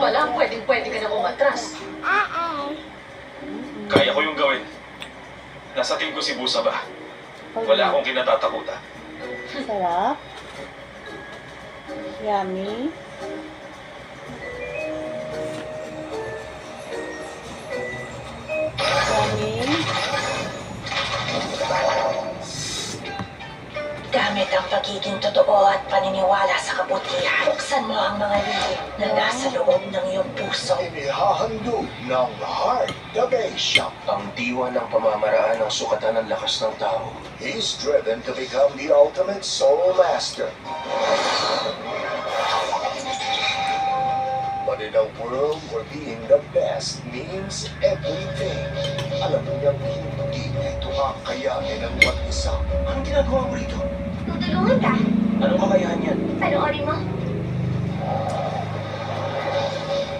pa lang, pwedeng-pwede ka na umatras. Kaya ko yung gawin. Nasa team ko si Busa ba? Wala akong kinatatakutan. Sarap. Yummy. Yummy. Gamit ang pagiging totoo at paniniwala sa kabutihan, buksan mo ang mga lihim na nasa loob ng iyong puso. Inihahandog ng Heart the Bishop. Ang diwa ng pamamaraan ng sukatan ng lakas ng tao. He's driven to become the ultimate soul master. But in a world where being the best means everything, alam niyang hindi ito kakayanin ng mag-isa. Anong ginagawa mo rito? Tutulungan ka. Anong kakayahan yan? Panoorin mo.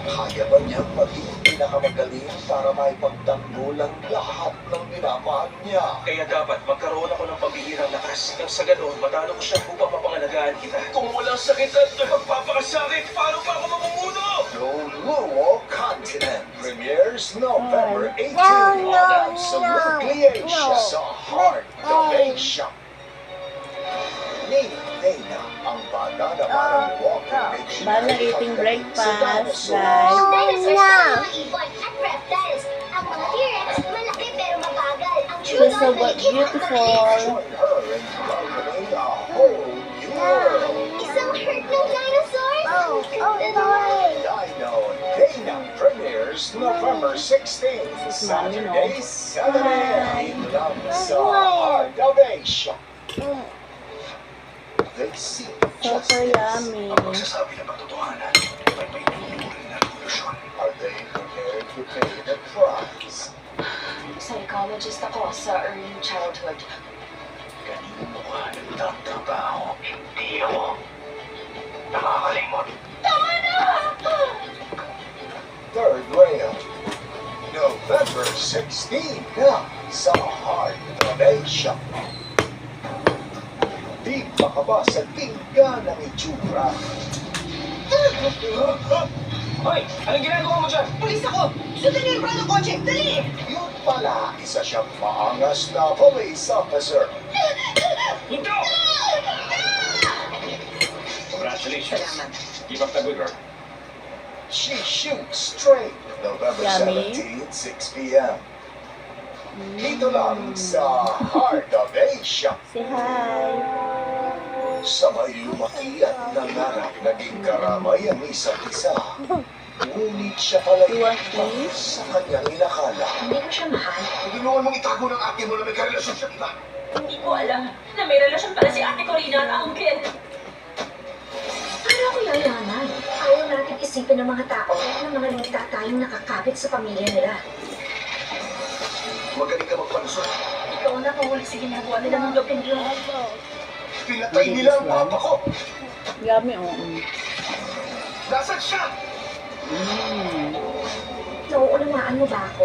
Kaya ba niyang maging pinakamagaling para maipagtanggol ang lahat ng minamahal niya? Kaya dapat magkaroon ako ng pambihirang lakas. Nang sa ganoon, matalo ko siya upang mapangalagaan kita. Kung walang sakit at magpapakasakit, paano pa ako mamumuno? Luluo Continent premieres November 18 on Absolutely Asia sa Heart of Asia. Nina, ang bata na parang walking Bala eating breakfast, guys. Ang dinosaurs na mga ibon at reptiles. Ang mga T-Rex, malaki pero mabagal. Ang She's so Trudon, beautiful. Join her in welcoming a whole new world. Isang herd ng dinosaurs. Dino Dana premieres November 16, This is Mommy, no? Saturday, 7 a.m. lang sa Heart of Asia. They see Super justice. yummy. Ang pagsasabi ng katotohanan ay may tutuloy na revolusyon. Are they prepared to pay the price? Psychologist ako sa early childhood. Kanino ka nagtatrabaho? Hindi ako. Nakakalimot. Third rail, November 16 na sa Heart of Asia. Di pa ka ba sa tingga ng itsura? Hoy! Anong ginagawa mo dyan? Pulis ako! Sundan niyo yung brand ng kotse! Dali! Yun pala, isa siyang maangas na police officer. Hinto! Congratulations. Salamat. Keep up the good work. She shoots straight. November Yummy. 17, 6 p.m. Dito lang sa Heart of Asia. Say hi. Sabay lumaki at nangarap naging karamay ang isa't isa. Ngunit siya pala You want iba tea? sa kanyang inakala. Hindi ko siya mahal. Tinulungan mong itago ng ate mo na may karelasyon sa iba. Hindi ko alam na may relasyon pala si Ate Corina at Uncle. Paano ako yayaman? Ayaw natin isipin ng mga tao na mga lingta tayong nakakapit sa pamilya nila. Magaling ka magpalusot. Ikaw na kahuli sa ginagawa nila ng looking yun. Pinatay nila ang papa ko. Yummy, oh. Nasaan siya? Nauunawaan mo ba ako?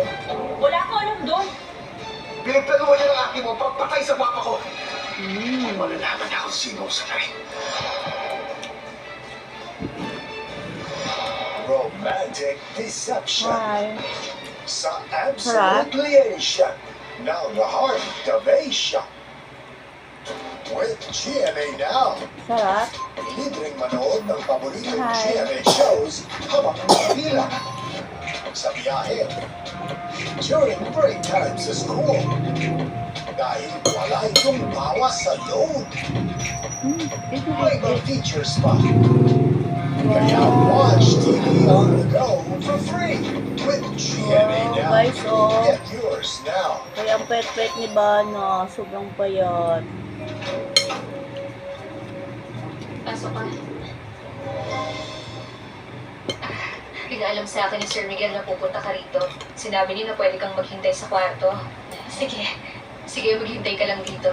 Wala ko alam doon. Pinagplanuhan niya ng ate mo pagpatay sa papa ko. Malalaman niya kung sino sa rin. Romantic deception. Hi. Sa Absolutely Asia. Now the Heart of Asia. With GMA Now. Sarap. Libreng manood ng paboritong Hi. GMA shows habang nakapila. Sa biyahe. During break time sa school. Dahil wala itong bawas sa load. May mga features pa. Kaya watch TV on the go for free with GMA Now. Guys, oh. Get yours now. Kaya ang pet-pet ni Bana. Sobrang payat. Pasok ka. Pinaalam sa akin ni Sir Miguel na pupunta ka rito. Sinabi niya na pwede kang maghintay sa kwarto. Sige. Sige, maghintay ka lang dito.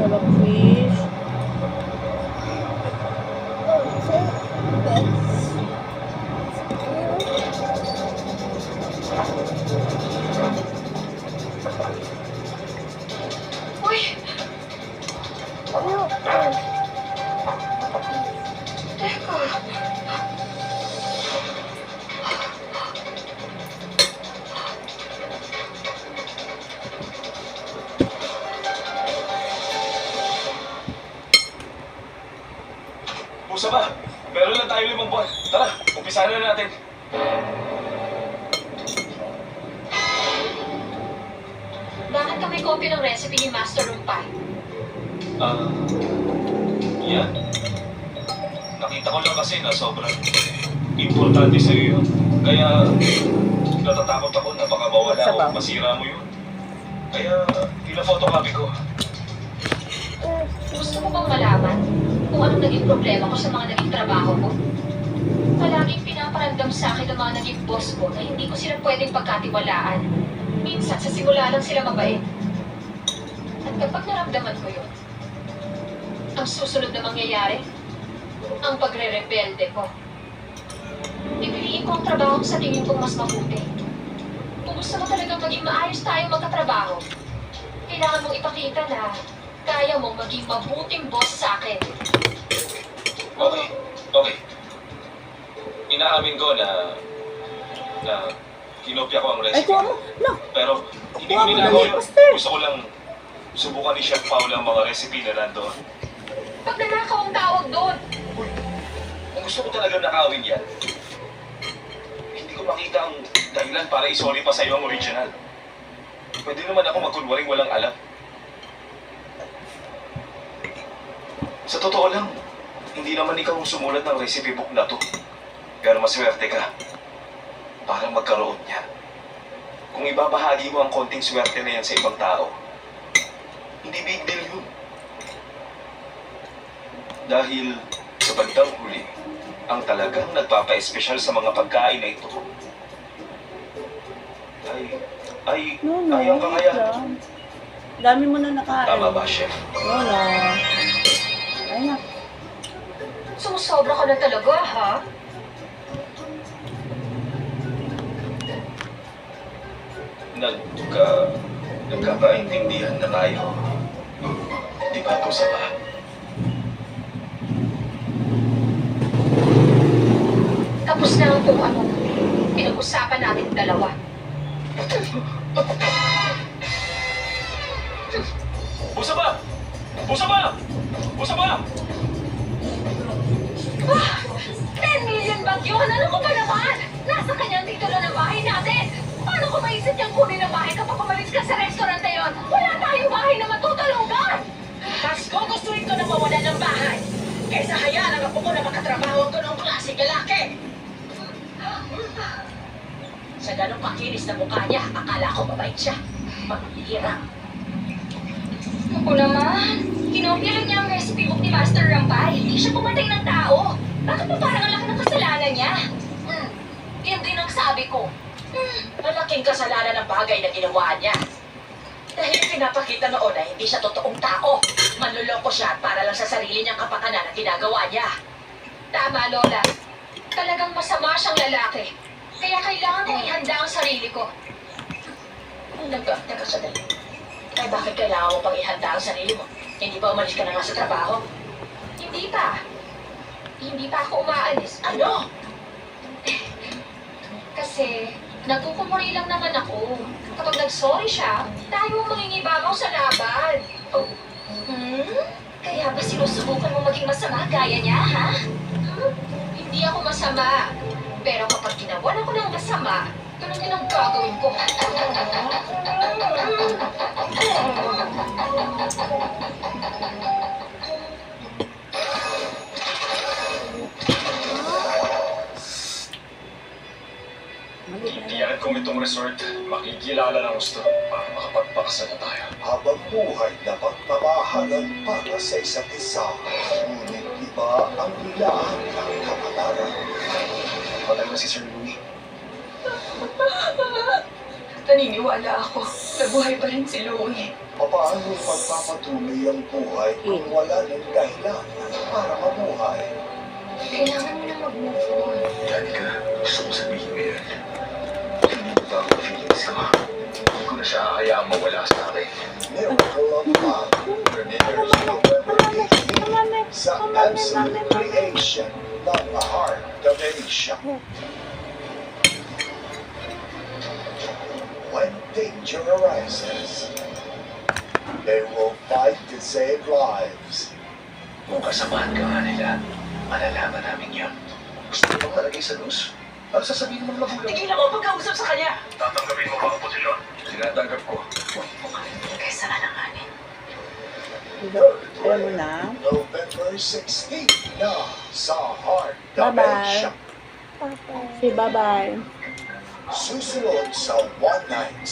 Sarap fish. Uy! Teka. Busa ba? Meron lang tayo 5 buwan. Tara, umpisahan na natin. Bakit ka may copy ng recipe ni Master Rumpay? Yan. Nakita ko lang kasi na sobrang importante sa'yo yun. Kaya natatakot ako na baka mawala o Sabaw. masira mo yun. Kaya pina-photocopy ko. Gusto mo bang malaman kung anong naging problema ko sa mga naging trabaho ko? Palaging pinaparamdam sa akin ng mga naging boss ko na hindi ko sila pwedeng pagkatiwalaan. Minsan sa simula lang sila mabait. At kapag naramdaman ko yun, ang susunod na mangyayari, ang pagre-rebelde ko. Pipiliin ko ang trabaho sa tingin kong mas mabuti. Kung gusto mo talagang maging maayos tayo magkatrabaho, kailangan mong ipakita na kaya mong maging mabuting boss sa akin. Okay, okay. Inaamin ko na kinopya ko ang Ay, recipe. kuha mo. No. Pero hindi ko Kuha mo ninakaw dali, yun. Buster. Gusto ko lang subukan ni Chef Paul ang mga recipe na nandoon. Pag nanakaw ang tawag doon, Kung gusto ko talagang nakawin yan, hindi ko makita ang dahilan para isoli pa sa'yo ang original. Pwede naman ako magkunwaring walang alam. Sa totoo lang, hindi naman ikaw ang sumulat ng recipe book na to. Pero maswerte ka para magkaroon niya. Kung ibabahagi mo ang konting swerte na yan sa ibang tao, hindi big deal yun. Dahil sa bandang huli, ang talagang nagpapa-espesyal sa mga pagkain na ito ay No, no. ang kakayahan. Lang. Dami mo na nakain. Tama ba, Chef? No, no. Ay na. sumusobra ka na talaga, ha? Nagkakaintindihan na tayo. Di ba, Busa ba? Tapos na ang kung ano pinag-usapan natin dalawa. Busa ba? Busa ba? Busa ba? 10 million bag yun! Ano ko ba naman? Nasa kanyang titulo ng bahay natin! Paano ko maisip niyang kunin ang bahay kapag umalis ka sa restaurant na yun? Wala tayong bahay na matutulungan! Mas gugustuhin ko na mawala ng bahay kaysa hayaan ang apo ko na makatrabaho ang ganong klaseng lalaki! Sa ganong kakinis na mukha niya, akala ko mabait siya. Maghihirap. Ako naman. Kinopya lang niya ang recipe book ni Master Rampay. Hindi siya pumatay ng tao. Bakit pa parang ang laki ng kasalanan niya? Yan din ang sabi ko. Malaking kasalanan ng bagay na ginawa niya. Dahil pinapakita noon na hindi siya totoong tao. Manluloko siya para lang sa sarili niyang kapakanan na ginagawa niya. Tama, Lola. Talagang masama siyang lalaki. Kaya kailangan kong ihanda ang sarili ko. Teka, sandali. Ay, bakit kailangan mo pang ihanda ang sarili mo? Hindi ba umalis ka na nga sa trabaho? Hindi pa. Hindi pa ako umaalis. Ano? Kasi, nagkukumuri lang naman ako. Kapag nag-sorry siya, tayo ang mangingibabaw sa laban. Oh. Kaya ba sinusubukan mo maging masama gaya niya, ha? Hindi ako masama. Pero kapag ginawan ako ng masama, ganun din ang gagawin ko. Tiyan kong itong resort, makikilala ng gusto para makapagpaksa na tayo. Habang buhay na pagmamahalan para sa isa't isa. Ngunit iba ang ilaan ng kapataran. Patay na si Sir Louie. Naniniwala ako. Nabuhay pa rin si Louie. Paano magpapatuloy ang buhay kung wala ng dahilan para mabuhay? Kailangan mo na mag-move on. Danica, gusto ko sabihin mo yan. Hindi mo ba ang feelings ko? Hindi ko na siya kaya mawala sa akin. Miracle of Love premieres November 18 sa Absolute Creation ng Heart of Asia. When danger arises, they will fight to save lives. Kung kasamahan ka nga nila, malalaman namin yun. Gusto mo bang malagay sa news? Ano sasabihin mo ng magulang? Tigilan mo ang pagkausap sa kanya! Tatanggapin mo ba ang posisyon? Tinatanggap ko. Kaysa alanganin. Alam mo na. November 16 na sa Heart of Bye-bye. Asia. Say bye-bye. Susunod sa One Night